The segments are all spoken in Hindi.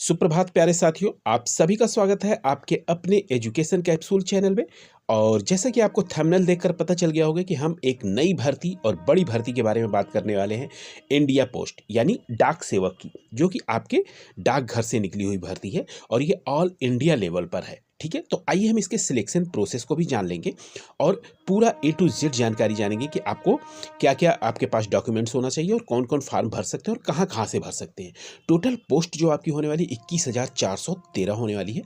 सुप्रभात प्यारे साथियों, आप सभी का स्वागत है आपके अपने एजुकेशन कैप्सूल चैनल में। और जैसा कि आपको थंबनेल देखकर पता चल गया होगा कि हम एक नई भर्ती और बड़ी भर्ती के बारे में बात करने वाले हैं। इंडिया पोस्ट यानी डाक सेवक की, जो कि आपके डाकघर से निकली हुई भर्ती है और ये ऑल इंडिया लेवल पर है। ठीक है, तो आइए हम इसके सिलेक्शन प्रोसेस को भी जान लेंगे और पूरा A to Z जानकारी जानेंगे कि आपको क्या क्या आपके पास डॉक्यूमेंट्स होना चाहिए और कौन कौन फॉर्म भर सकते हैं और कहाँ कहाँ से भर सकते हैं। टोटल पोस्ट जो आपकी होने वाली 21,413 होने वाली है।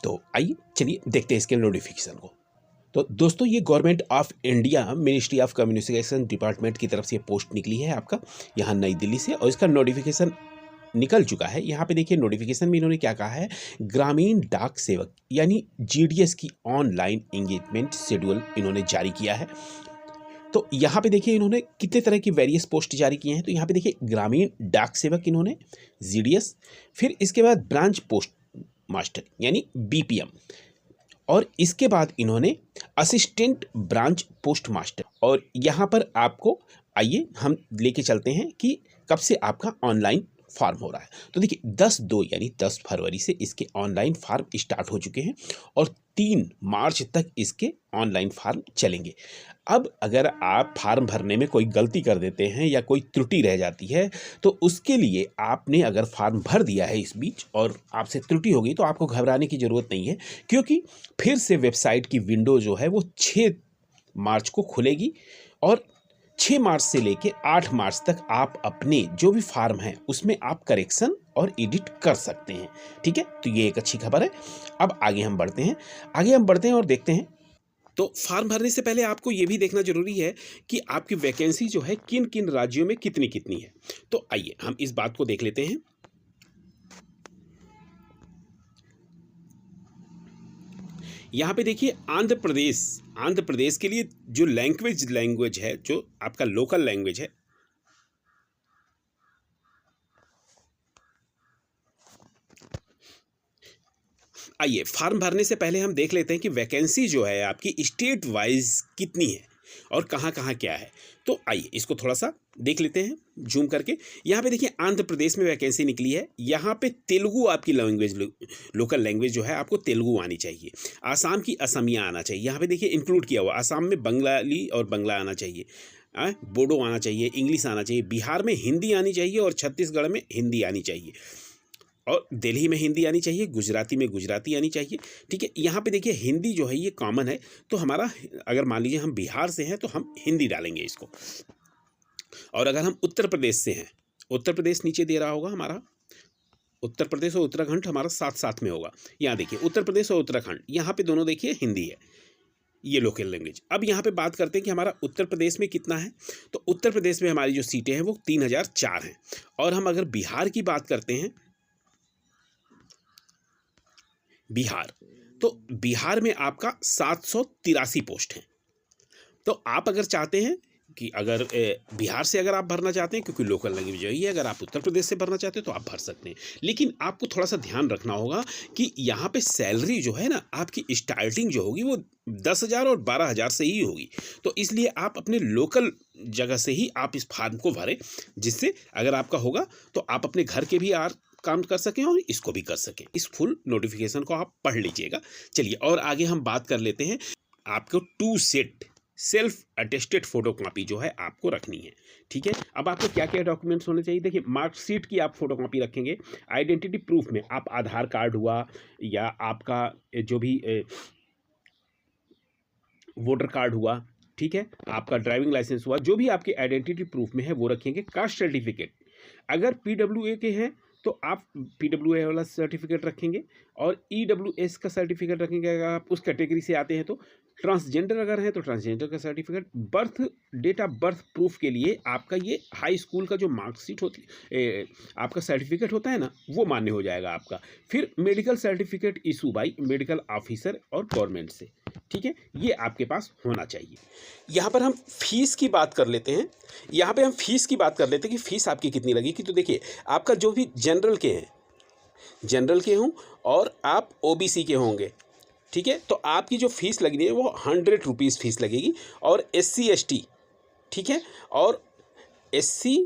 तो आइए चलिए देखते हैं इसके नोटिफिकेशन को। तो दोस्तों, ये government of India ministry of communication department की तरफ से पोस्ट निकली है आपका यहाँ नई दिल्ली से, और इसका नोटिफिकेशन निकल चुका है। यहाँ पे देखिए नोटिफिकेशन में इन्होंने क्या कहा है, ग्रामीण डाक सेवक यानी GDS की ऑनलाइन एंगेजमेंट शेड्यूल इन्होंने जारी किया है। तो यहाँ पे देखिए इन्होंने कितने तरह की वेरियस पोस्ट जारी किए हैं। तो यहाँ पे देखिए ग्रामीण डाक सेवक इन्होंने GDS, फिर इसके बाद ब्रांच पोस्ट मास्टर यानी BPM, और इसके बाद इन्होंने असिस्टेंट ब्रांच पोस्ट मास्टर। और यहाँ पर आपको आइए हम लेके चलते हैं कि कब से आपका ऑनलाइन फॉर्म हो रहा है। तो देखिए 10/2 यानी 10 फरवरी से इसके ऑनलाइन फॉर्म स्टार्ट हो चुके हैं और 3 मार्च तक इसके ऑनलाइन फॉर्म चलेंगे। अब अगर आप फॉर्म भरने में कोई गलती कर देते हैं या कोई त्रुटि रह जाती है, तो उसके लिए आपने अगर फॉर्म भर दिया है इस बीच और आपसे त्रुटि हो गई, तो आपको घबराने की ज़रूरत नहीं है, क्योंकि फिर से वेबसाइट की विंडो जो है वो 6 मार्च को खुलेगी और 6 मार्च से लेके 8 मार्च तक आप अपने जो भी फार्म हैं उसमें आप करेक्शन और एडिट कर सकते हैं। ठीक है, तो ये एक अच्छी खबर है। अब आगे हम बढ़ते हैं और देखते हैं। तो फार्म भरने से पहले आपको ये भी देखना जरूरी है कि आपकी वैकेंसी जो है किन किन राज्यों में कितनी कितनी है। तो आइए हम इस बात को देख लेते हैं। यहाँ पे देखिए आंध्र प्रदेश के लिए जो लैंग्वेज है, जो आपका लोकल लैंग्वेज है, आइए फॉर्म भरने से पहले हम देख लेते हैं कि वैकेंसी जो है आपकी स्टेट वाइज कितनी है और कहाँ कहाँ क्या है। तो आइए इसको थोड़ा सा देख लेते हैं जूम करके। यहाँ पे देखिए आंध्र प्रदेश में वैकेंसी निकली है। यहाँ पे तेलुगु आपकी लैंग्वेज, लोकल लैंग्वेज जो है आपको तेलुगु आनी चाहिए। आसाम की असमिया आना चाहिए। यहाँ पे देखिए इंक्लूड किया हुआ, आसाम में बंगाली और बंगला आना चाहिए, बोडो आना चाहिए, इंग्लिश आना चाहिए, बिहार में हिंदी आनी चाहिए और छत्तीसगढ़ में हिंदी आनी चाहिए, और दिल्ली में हिंदी आनी चाहिए, गुजराती में गुजराती आनी चाहिए। ठीक है, यहाँ पे देखिए हिंदी जो है ये कॉमन है, तो हमारा अगर मान लीजिए हम बिहार से हैं तो हम हिंदी डालेंगे इसको। और अगर हम उत्तर प्रदेश से हैं, उत्तर प्रदेश नीचे दे रहा होगा हमारा, उत्तर प्रदेश और उत्तराखंड हमारा साथ साथ में होगा। यहाँ देखिए उत्तर प्रदेश और उत्तराखंड, यहाँ पे दोनों देखिए हिंदी है, ये लोकल लैंग्वेज। अब यहाँ पे बात करते हैं कि हमारा उत्तर प्रदेश में कितना है। तो उत्तर प्रदेश में हमारी जो सीटें हैं वो 3004 हैं। और हम अगर बिहार की बात करते हैं, तो बिहार में आपका 783 पोस्ट हैं। तो आप अगर चाहते हैं कि अगर बिहार से अगर आप भरना चाहते हैं, क्योंकि लोकल लैंग्वेज यही है, अगर आप उत्तर प्रदेश से भरना चाहते हैं तो आप भर सकते हैं। लेकिन आपको थोड़ा सा ध्यान रखना होगा कि यहाँ पे सैलरी जो है ना आपकी स्टार्टिंग जो होगी वो 10,000 और 12,000 से ही होगी। तो इसलिए आप अपने लोकल जगह से ही आप इस फॉर्म को भरें, जिससे अगर आपका होगा तो आप अपने घर के भी काम कर सकें और इसको भी कर सकें। इस फुल नोटिफिकेशन को आप पढ़ लीजिएगा। चलिए और आगे हम बात कर लेते हैं। आपको 2 set self attested photo copy जो है आपको रखनी है। ठीक है, अब आपको क्या क्या डॉक्यूमेंट्स होने चाहिए। देखिए मार्कशीट की आप फोटो कॉपी रखेंगे। आइडेंटिटी प्रूफ में आप आधार कार्ड हुआ या आपका जो भी वोटर कार्ड हुआ, ठीक है, आपका ड्राइविंग लाइसेंस हुआ, जो भी आपके आइडेंटिटी प्रूफ में है वो रखेंगे। कास्ट सर्टिफिकेट, अगर PWA के हैं तो आप PWA वाला सर्टिफिकेट रखेंगे और EWS का सर्टिफिकेट रखेंगे। अगर आप उस कैटेगरी से आते हैं तो ट्रांसजेंडर अगर है तो ट्रांसजेंडर का certificate. Date of birth proof के लिए आपका ये हाई स्कूल का जो मार्कशीट होती है, आपका सर्टिफिकेट होता है ना, वो मान्य हो जाएगा आपका। फिर medical certificate issue by medical officer और गवर्नमेंट से। ठीक है, ये आपके पास होना चाहिए। यहाँ पर हम फीस की बात कर लेते हैं। कि फीस आपकी कितनी लगेगी। तो देखिए आपका जो भी जनरल के हों और आप OBC के होंगे, ठीक है, तो आपकी जो फीस लगनी है वो 100 रुपीज़ फीस लगेगी। और SC ST, ठीक है, और SC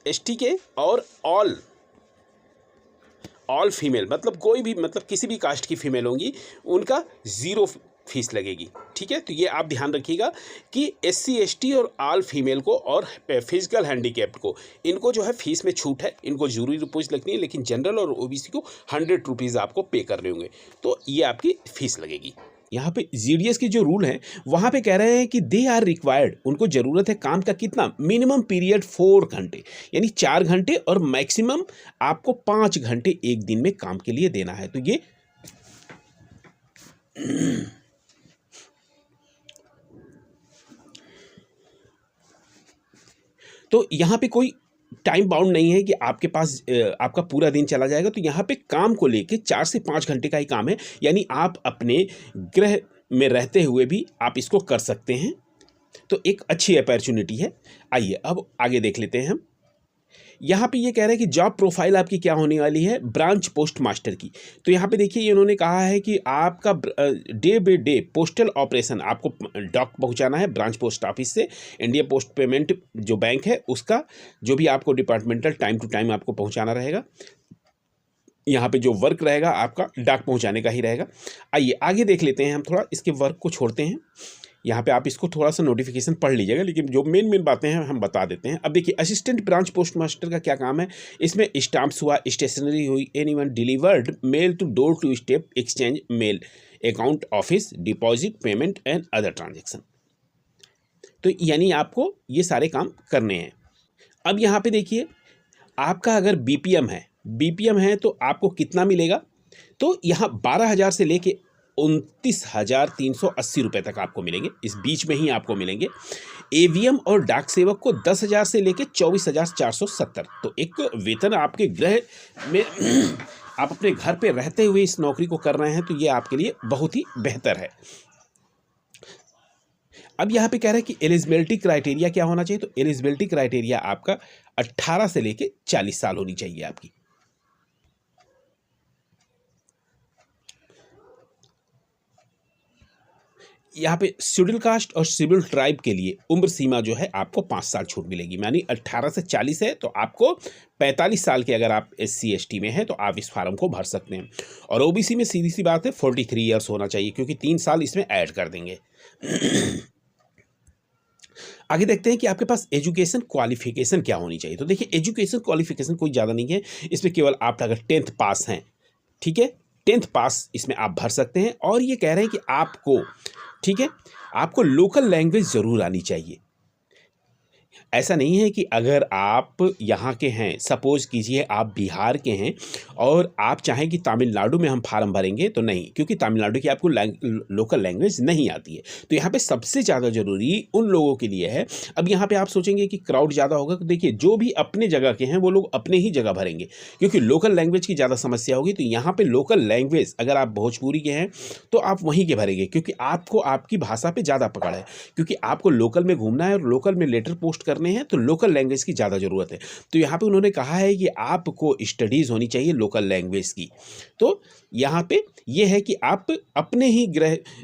ST के और ऑल ऑल फीमेल मतलब कोई भी मतलब किसी भी कास्ट की फीमेल होंगी उनका 0 फीस लगेगी। ठीक है, तो ये आप ध्यान रखिएगा कि SC ST और ऑल फीमेल को और फिजिकल हैंडीकैप्ड को इनको जो है फीस में छूट है, इनको जरूरी रुपीज़ लगनी है, लेकिन जनरल और OBC को 100 रुपीज़ आपको पे करने होंगे, तो ये आपकी फीस लगेगी। यहाँ पे GDS के जो रूल हैं वहाँ पे कह रहे हैं कि दे आर रिक्वायर्ड, उनको ज़रूरत है काम का कितना, मिनिमम पीरियड 4 घंटे यानी 4 घंटे और मैक्सिमम आपको 5 घंटे एक दिन में काम के लिए देना है। तो ये तो यहाँ पे कोई टाइम बाउंड नहीं है कि आपके पास आपका पूरा दिन चला जाएगा। तो यहाँ पे काम को लेके 4 से 5 घंटे का ही काम है, यानी आप अपने गृह में रहते हुए भी आप इसको कर सकते हैं। तो एक अच्छी अपॉर्चुनिटी है। आइए अब आगे देख लेते हैं हम। यहाँ पे ये कह रहे हैं कि जॉब प्रोफाइल आपकी क्या होने वाली है, ब्रांच पोस्ट मास्टर की। तो यहाँ पे देखिए इन्होंने कहा है कि आपका day by day postal operation आपको डॉक पहुँचाना है ब्रांच पोस्ट ऑफिस से, इंडिया पोस्ट पेमेंट जो बैंक है उसका जो भी आपको डिपार्टमेंटल टाइम टू टाइम आपको पहुँचाना रहेगा। यहाँ पे जो वर्क रहेगा आपका डाक पहुँचाने का ही रहेगा। आइए आगे देख लेते हैं हम, थोड़ा इसके वर्क को छोड़ते हैं। यहाँ पे आप इसको थोड़ा सा नोटिफिकेशन पढ़ लीजिएगा, लेकिन जो मेन बातें हैं हम बता देते हैं। अब देखिए असिस्टेंट ब्रांच पोस्ट मास्टर का क्या काम है, इसमें स्टाम्प्स हुआ, स्टेशनरी हुई, anyone delivered mail to door to step exchange mail, account office, deposit, payment and other transaction. तो यानी आपको ये सारे काम करने हैं। अब यहाँ पे देखिए आपका अगर BPM है तो आपको कितना मिलेगा, तो यहाँ 12,000 से लेके 29,380 रुपये तक आपको मिलेंगे, इस बीच में ही आपको मिलेंगे। AVM और डाक सेवक को 10,000 से लेके 24,470। तो एक वेतन आपके गृह में आप अपने घर पे रहते हुए इस नौकरी को कर रहे हैं, तो ये आपके लिए बहुत ही बेहतर है। अब यहाँ पे कह रहे हैं कि एलिजिबिलिटी क्राइटेरिया क्या होना चाहिए, तो एलिजिबिलिटी क्राइटेरिया आपका 18 से लेके 40 साल होनी चाहिए आपकी। यहाँ पे शेड्यूल कास्ट और शेड्यूल ट्राइब के लिए उम्र सीमा जो है आपको 5 साल छूट मिलेगी, यानी 18 से 40 है तो आपको 45 साल के अगर आप SC ST में हैं तो आप इस फार्म को भर सकते हैं। और OBC में सीधी सी बात है 43 ईयर्स होना चाहिए, क्योंकि 3 साल इसमें ऐड कर देंगे। आगे देखते हैं कि आपके पास एजुकेशन क्वालिफिकेशन क्या होनी चाहिए। तो देखिए एजुकेशन क्वालिफिकेशन कोई ज़्यादा नहीं है, इसमें केवल आप अगर 10th पास हैं, ठीक है, 10th पास इसमें आप भर सकते हैं। और ये कह रहे हैं कि आपको, ठीक है, आपको लोकल लैंग्वेज ज़रूर आनी चाहिए। ऐसा नहीं है कि अगर आप यहाँ के हैं, सपोज कीजिए आप बिहार के हैं और आप चाहें कि तमिलनाडु में हम फार्म भरेंगे, तो नहीं, क्योंकि तमिलनाडु की आपको लोकल लैंग्वेज नहीं आती है। तो यहाँ पे सबसे ज़्यादा ज़रूरी उन लोगों के लिए है। अब यहाँ पे आप सोचेंगे कि क्राउड ज़्यादा होगा, तो देखिए जो भी अपने जगह के हैं वो लोग अपने ही जगह भरेंगे, क्योंकि लोकल लैंग्वेज की ज़्यादा समस्या होगी। तो यहाँ पर लोकल लैंग्वेज अगर आप भोजपुरी के हैं तो आप वहीं के भरेंगे, क्योंकि आपको आपकी भाषा पर ज़्यादा पकड़ है, क्योंकि आपको लोकल में घूमना है और लोकल में लेटर पोस्ट करने हैं, तो लोकल लैंग्वेज की ज़्यादा ज़रूरत है। तो यहाँ पे उन्होंने कहा है कि आपको स्टडीज़ होनी चाहिए लोकल लैंग्वेज की। तो यहाँ पे ये है कि आप अपने ही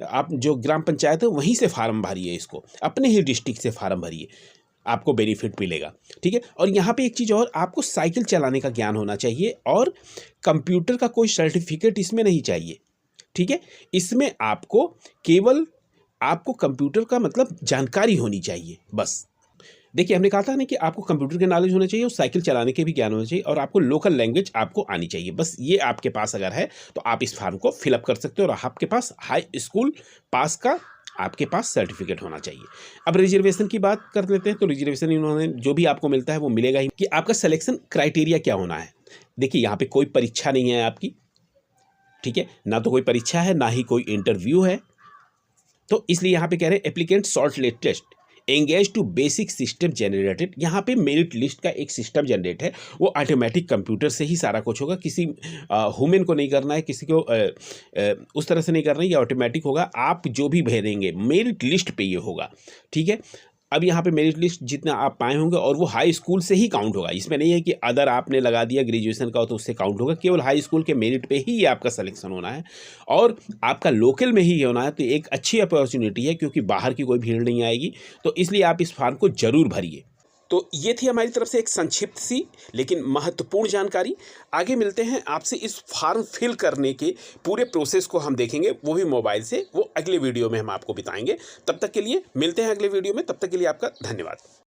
आप जो ग्राम पंचायत है वहीं से फार्म भरिए, इसको अपने ही डिस्ट्रिक्ट से फार्म भरिए, आपको बेनिफिट मिलेगा। ठीक है, और यहाँ पे एक चीज़ और, आपको साइकिल चलाने का ज्ञान होना चाहिए और कंप्यूटर का कोई सर्टिफिकेट इसमें नहीं चाहिए। ठीक है, इसमें आपको केवल आपको कंप्यूटर का मतलब जानकारी होनी चाहिए बस। देखिए हमने कहा था ना कि आपको कंप्यूटर के नॉलेज होना चाहिए और साइकिल चलाने के भी ज्ञान होना चाहिए, और आपको लोकल लैंग्वेज आपको आनी चाहिए। बस ये आपके पास अगर है तो आप इस फॉर्म को फिलअप कर सकते हो, और आपके पास हाई स्कूल पास का आपके पास सर्टिफिकेट होना चाहिए। अब रिजर्वेशन की बात कर लेते हैं। तो रिजर्वेशन इन्होंने जो भी आपको मिलता है वो मिलेगा ही। कि आपका सिलेक्शन क्राइटेरिया क्या होना है। देखिए यहाँ पे कोई परीक्षा नहीं है आपकी, ठीक है, ना तो कोई परीक्षा है ना ही कोई इंटरव्यू है। तो इसलिए यहाँ पे कह रहे हैं applicant short list engage to basic system generated. यहाँ पे मेरिट लिस्ट का एक सिस्टम जनरेट है, वो ऑटोमेटिक कंप्यूटर से ही सारा कुछ होगा, किसी ह्यूमन को नहीं करना है, किसी को उस तरह से नहीं करना है, ये ऑटोमेटिक होगा। आप जो भी भेजेंगे मेरिट लिस्ट पे ये होगा। ठीक है, अब यहाँ पे मेरिट लिस्ट जितना आप पाए होंगे और वो हाई स्कूल से ही काउंट होगा। इसमें नहीं है कि अदर आपने लगा दिया ग्रेजुएशन का तो उससे काउंट होगा, केवल हाई स्कूल के मेरिट पे ही ये आपका सिलेक्शन होना है और आपका लोकल में ही होना है। तो एक अच्छी अपॉर्चुनिटी है, क्योंकि बाहर की कोई भीड़ नहीं आएगी। तो इसलिए आप इस फॉर्म को ज़रूर भरिए। तो ये थी हमारी तरफ से एक संक्षिप्त सी लेकिन महत्वपूर्ण जानकारी। आगे मिलते हैं आपसे, इस फॉर्म फिल करने के पूरे प्रोसेस को हम देखेंगे, वो भी मोबाइल से, वो अगले वीडियो में हम आपको बताएंगे। तब तक के लिए मिलते हैं अगले वीडियो में, तब तक के लिए आपका धन्यवाद।